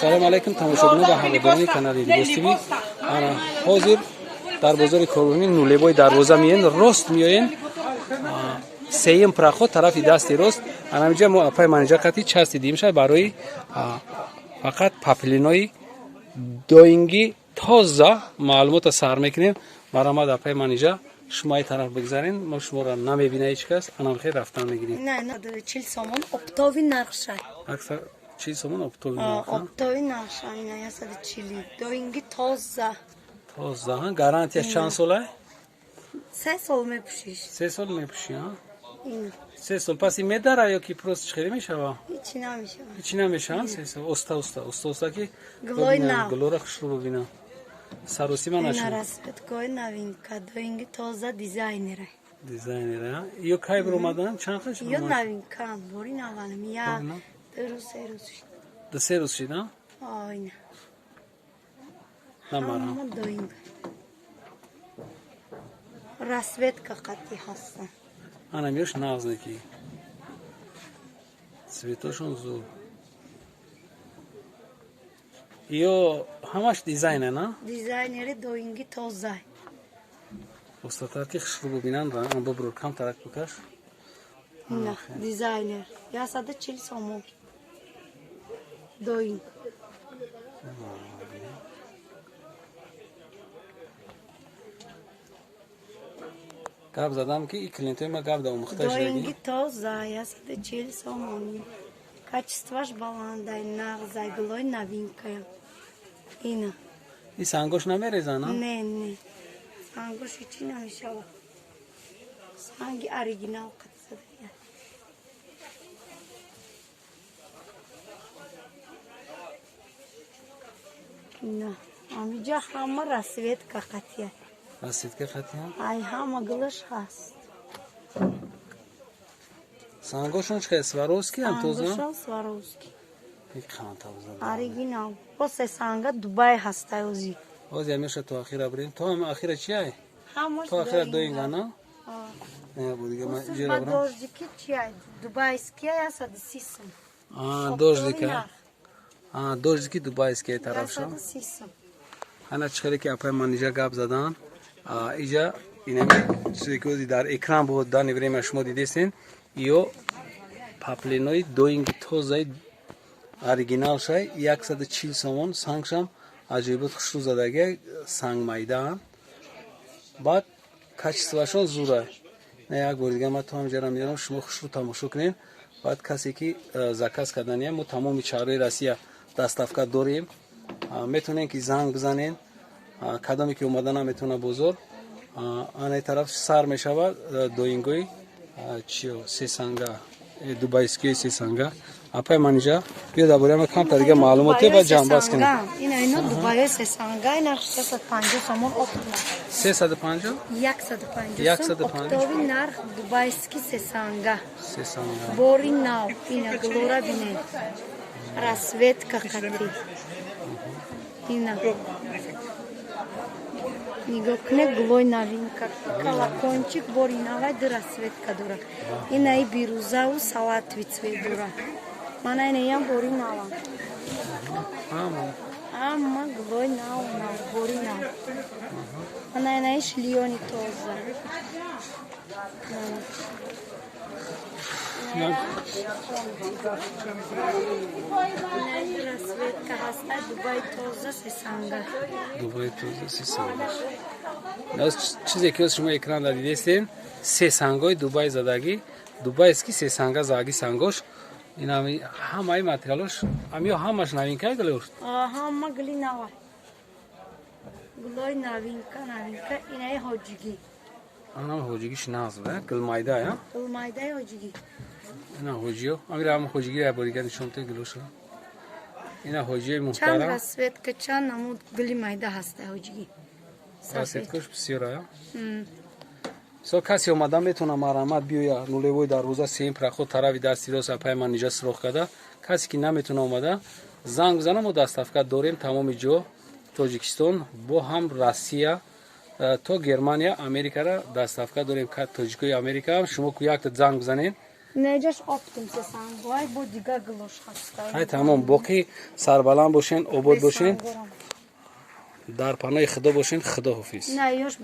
салом алайкум тамошобинон ва ҳаводорони канали Либостиви. Ана ҳозир дар бозори Корбани нулебои дарвоза меен, рост меоен. Сеюм проход тарафи дасти рост. Анамиҷа мо апай менеҷер қати части димша барои фақат паплинои доинги тоза маълумота сар мекунем. Баромад апай менеҷер шумои тараф бигзарен, мо шуморо намебина ҳеҷ кас. Анамхел рафтан мегирем. Не, 40 сомон оптови нархшай. Аксар 40 сомон оптови нарх. Оптови нархшай, не 140. Доинги тоза. Тоза, ҳа? Гарантия чанд солай? 3 сол мепушиш. 3 сол мепуши, ҳа? Ин. 3 сол. Пас ин медара ё ки просто чхире мешава? Ҳичи намешава. Ҳичи намешава, 3 сол. Оста ки глой нав. глора хушру бибина. Саросима наша. Ин распеткои новинка, доинги тоза дизайнера. Дизайнера. Ё кай бромадан? Чанд хаш бромад? Ё новинка, бори наванам. Я се рӯз. До 3 рӯз шида? Айна. Намара. Доинга. Расветка қати ҳастан. Ана меш навзники. Цветошон зур. Ё ҳамаш дизайна, на? Дизайнери доинги тоза. Остатар ки хушру бубинан ва ан бобро кам тарак букаш. На, дизайнер. 140 сомон. Доинг. Гап задам ки клиентои ма гап да омӯхта шудаги. Доинги тоза, 140 сомон. Качестваш баландай, нағзай, глой новинкая. Ина. И сангош намерезана? Не. Сангош ҳичи намешава. Санги оригинал қатсадая. На. Амиҷа ҳама расветка қатия. Расветка қатия? Ай, ҳама глош ҳаст. Сангошон чхе Сваровски ам тоза? Сангошон Сваровски. Икхан тавза. Оригинал. После санга Дубай ҳастай ози. Ози амеша то ахира брин. То ам ахира чи ай? Ҳамаш то ахира доинга, на? Не, будига ма ҷера брам. Дождики чи ай? Дубайски ай 130 сом. Дождика. Дождики дубайски ай тарафша. 130 сом. Ана чхеле ки апай менеҷер гап задан. Иҷа инами чизе ки ози дар экран бо дани время шумо дидесен. Ё паплинои доинги тозаи оригинал шай 140 сомон сангшам аҷибот хушрӯ задаги санг майдаам. Баъд качествашон зурай. Не як бори дига ма то ҳамҷара меёрам шумо хушрӯ тамошо кунед. Баъд касе ки заказ карданиям мо тамоми шаҳрҳои Россия дастафка дорем. Метавонем ки занг бизанен. Кадоме ки омаданам метавона бозор. Ана тараф сар мешавад доингои чиё сесанга дубайскии сесанга. Апай менеҷер биё дар бораи ма камтар дига маълумоте ва ҷамъбаст кунем. Ина дубайи сесанга ина 350 сомон оптна. 350? 150 сом оптови нарх дубайски сесанга. Сесанга. Бори нав ина глора бинед. Расветка қатри. Ина. Нигоҳ кунед глой новинка. Колокончик бори навай ду расветка дора. Ина и бирӯзаву салатви цвет дора. Мана инаям бори навам. Ама глой нав бори нав. Мана инаи шлиёни тоза. Расветка ҳаста Дубай тоза сесанга. Дубай тоза сесанга. Аз чизе ки шумо экран дидесен сесангои Дубай задаги дубайски сесанга заги сангош инами ҳамаи материалош амиё ҳамаш новинкаи глош. Ҳама гли нава. Глой новинка инаи ҳоҷигӣ. Анам ҳоҷигиш назва гилмайда я? Гилмайдаи ҳоҷигӣ. Ина ҳоҷиё амира ҳам ҳоҷигӣ я борига нишонте глоша. Ина ҳоҷиёи муҳтарам. Чанд расветка чанд намуд гли майда ҳаста ҳоҷигӣ. Расветкош бисёр я? So касе омада метавона марҳамат биёя нулевои дарвоза сеюм проход тарафи дасти рост апай менеҷер суроғ карда. Касе ки наметавона омада занг бизана мо дастафка дорем тамоми ҷо Тоҷикистон бо ҳам Россия то Германия Америкара дастафка дорем. Тоҷикои Америка ҳам шумо ку як занг бизанед Necaş optim se sangoy bu diga gloş hastay. های تمام باقی سربلند باشین، آباد باشین، در پناه خدا باشین. خدا حافظ. Ne yoş